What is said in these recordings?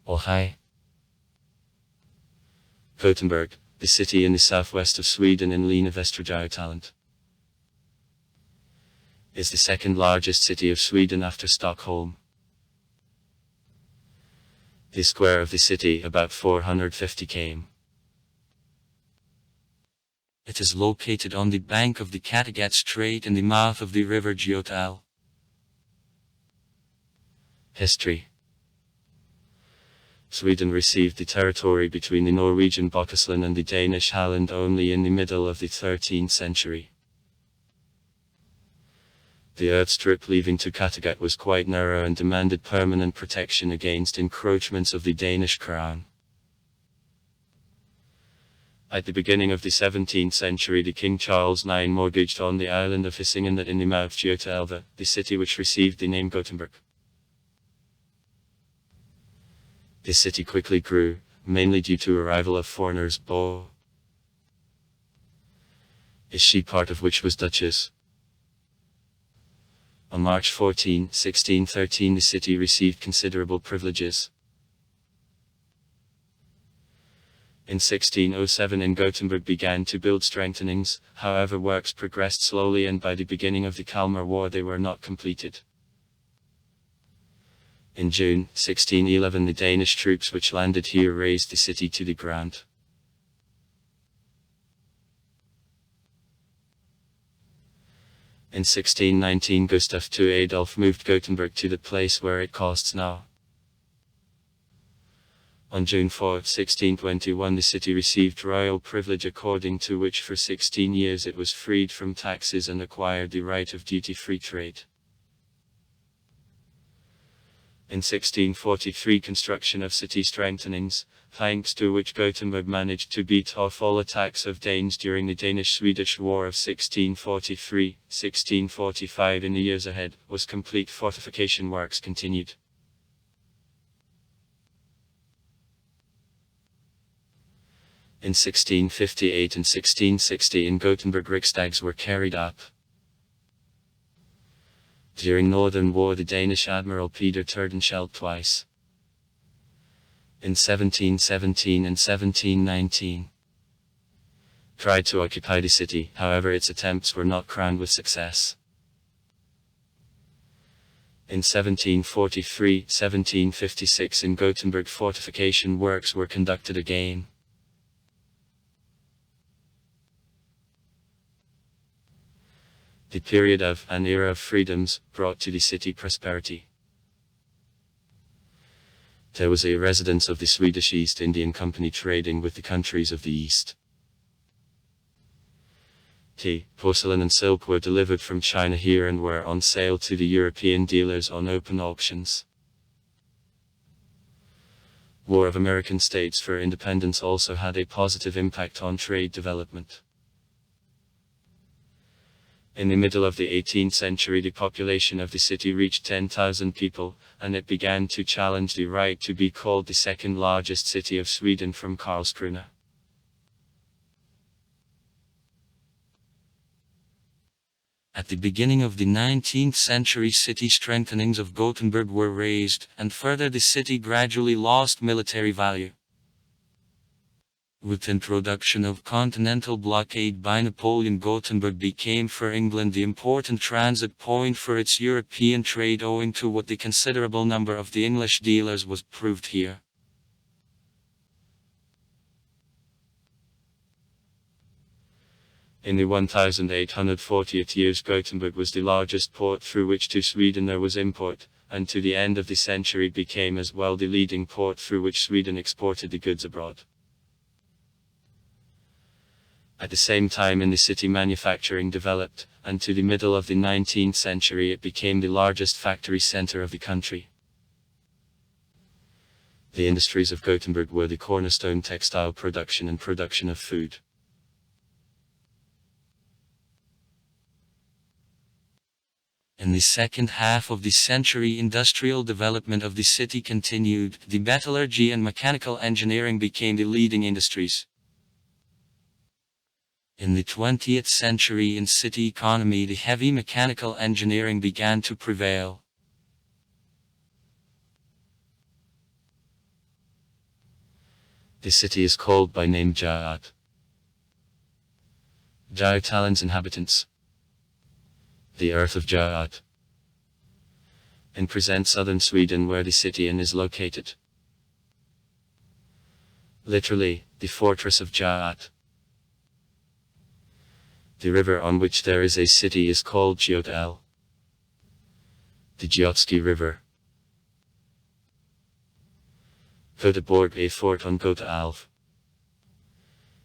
Oh hi. Gothenburg, the city in the southwest of Sweden in Lena Västra is the second largest city of Sweden after Stockholm. The square of the city about 450 km. It is located on the bank of the Kattegat Strait in the mouth of the river Göta. History. Sweden received the territory between the Norwegian Bohuslän and the Danish Halland only in the middle of the 13th century. The earth strip leading to Kattegat was quite narrow and demanded permanent protection against encroachments of the Danish crown. At the beginning of the 17th century, the King Charles IX mortgaged on the island of Hisingen that in the mouth Göta, the city which received the name Gothenburg. The city quickly grew, mainly due to arrival of foreigners, a she part of which was Duchess. On March 14, 1613 the city received considerable privileges. In 1607 in Gothenburg began to build strengthenings, however works progressed slowly and by the beginning of the Kalmar War they were not completed. In June 1611 the Danish troops which landed here razed the city to the ground. In 1619 Gustav II Adolf moved Gothenburg to the place where it costs now. On June 4, 1621 the city received royal privilege according to which for 16 years it was freed from taxes and acquired the right of duty-free trade. In 1643 construction of city strengthenings, thanks to which Gothenburg managed to beat off all attacks of Danes during the Danish-Swedish War of 1643-1645 in the years ahead, was complete. Fortification works continued. In 1658 and 1660 in Gothenburg riksdags were carried up. During Northern War the Danish Admiral Peter Tordenskjold twice, in 1717 and 1719, tried to occupy the city, however its attempts were not crowned with success. In 1743-1756 in Gothenburg fortification works were conducted again. The period of an era of freedoms brought to the city prosperity. There was a residence of the Swedish East Indian Company trading with the countries of the East. Tea, porcelain and silk were delivered from China here and were on sale to the European dealers on open auctions. War of American States for independence also had a positive impact on trade development. In the middle of the 18th century the population of the city reached 10,000 people, and it began to challenge the right to be called the second largest city of Sweden from Karlskrona. At the beginning of the 19th century city strengthenings of Gothenburg were raised, and further the city gradually lost military value. With introduction of continental blockade by Napoleon, Gothenburg became for England the important transit point for its European trade owing to what the considerable number of the English dealers was proved here. In the 1840th years Gothenburg was the largest port through which to Sweden there was import, and to the end of the century became as well the leading port through which Sweden exported the goods abroad. At the same time in the city manufacturing developed, and to the middle of the 19th century it became the largest factory center of the country. The industries of Gothenburg were the cornerstone textile production and production of food. In the second half of the century industrial development of the city continued. The metallurgy and mechanical engineering became the leading industries. In the 20th century in city economy the heavy mechanical engineering began to prevail. The city is called by name Jaat. Jautaland's inhabitants. The earth of Jaat. And present southern Sweden where the city is located. Literally, the fortress of Jaat. The river on which there is a city is called Göta. The Götsky River. Gothenburg, a fort on Göta älv.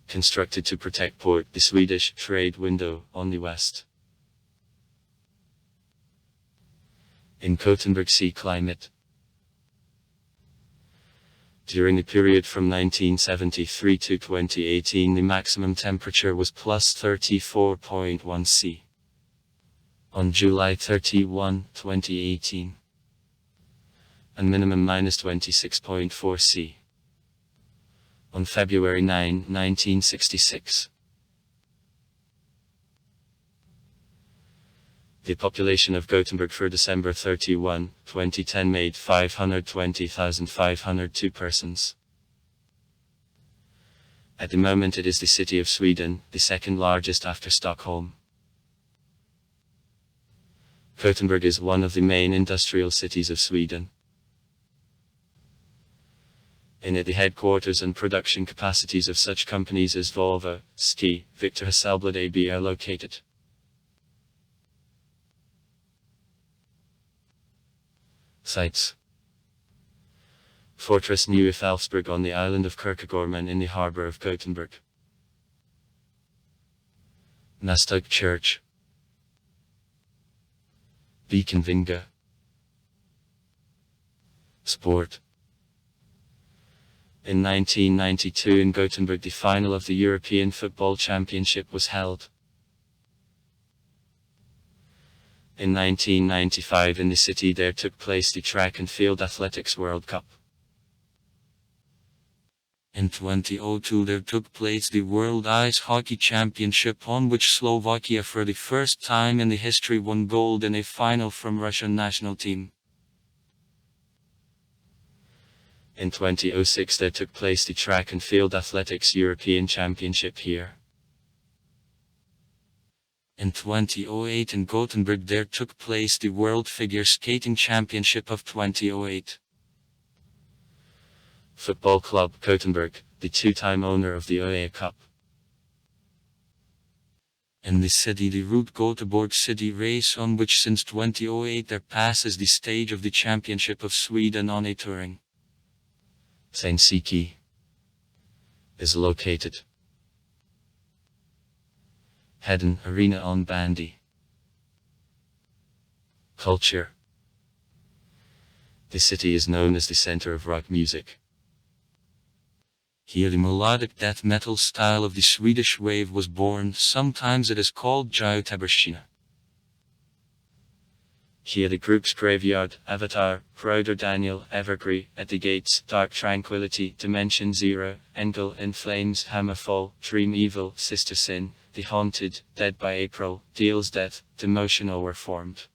Constructed to protect port, the Swedish trade window, on the west. In Gothenburg sea climate. During the period from 1973 to 2018 the maximum temperature was plus 34.1 C. On July 31, 2018. And minimum minus 26.4 C. On February 9, 1966. The population of Gothenburg for December 31, 2010 made 520,502 persons. At the moment it is the city of Sweden, the second largest after Stockholm. Gothenburg is one of the main industrial cities of Sweden. In it the headquarters and production capacities of such companies as Volvo, Ski, Victor Hasselblad AB are located. Sites: Fortress Nieuw-Elfsborg on the island of Kierkegaarden in the harbour of Gothenburg. Nastug Church. Beaconvinga. Sport. In 1992 in Gothenburg the final of the European Football Championship was held. In 1995 in the city there took place the Track and Field Athletics World Cup. In 2002 there took place the World Ice Hockey Championship on which Slovakia for the first time in the history won gold in a final from Russian national team. In 2006 there took place the Track and Field Athletics European Championship here. In 2008 in Gothenburg there took place the World Figure Skating Championship of 2008. Football Club Gothenburg, the two-time owner of the UEFA Cup. In the city the Route Gothenburg City Race on which since 2008 there passes the stage of the Championship of Sweden on a touring. Saint Siki is located. Hedden Arena on Bandy. Culture. The city is known as the center of rock music. Here the melodic death metal style of the Swedish wave was born, sometimes it is called Göteborgskina. Here the group's Graveyard, Avatar, Broder Daniel, Evergrey, At the Gates, Dark Tranquility, Dimension Zero, Engel in Flames, Hammerfall, Dream Evil, Sister Sin, The Haunted, Dead by April, Deal's Death, Demotional were formed.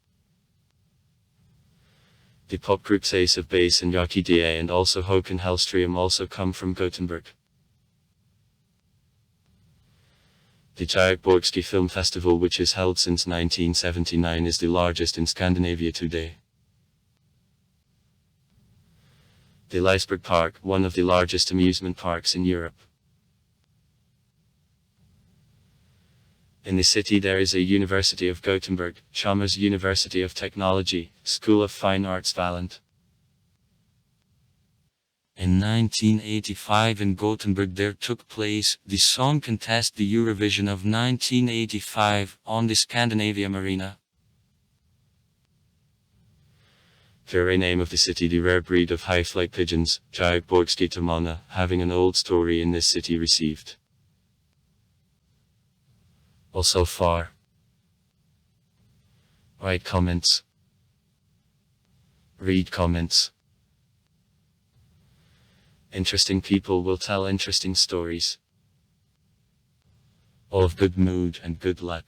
The pop groups Ace of Base and Yaki Da and also Håkan Hellström also come from Gothenburg. The Göteborgski Film Festival, which is held since 1979, is the largest in Scandinavia today. The Liseberg Park, one of the largest amusement parks in Europe. In the city there is a University of Gothenburg, Chalmers University of Technology, School of Fine Arts Valand. In 1985 in Gothenburg there took place the song contest, the Eurovision of 1985, on the Scandinavium Arena. Very name of the city, the rare breed of high-flight pigeons, Göteborgski Tamana, having an old story in this city received. Also far. Write comments. Read comments. Interesting people will tell interesting stories. All of good mood and good luck.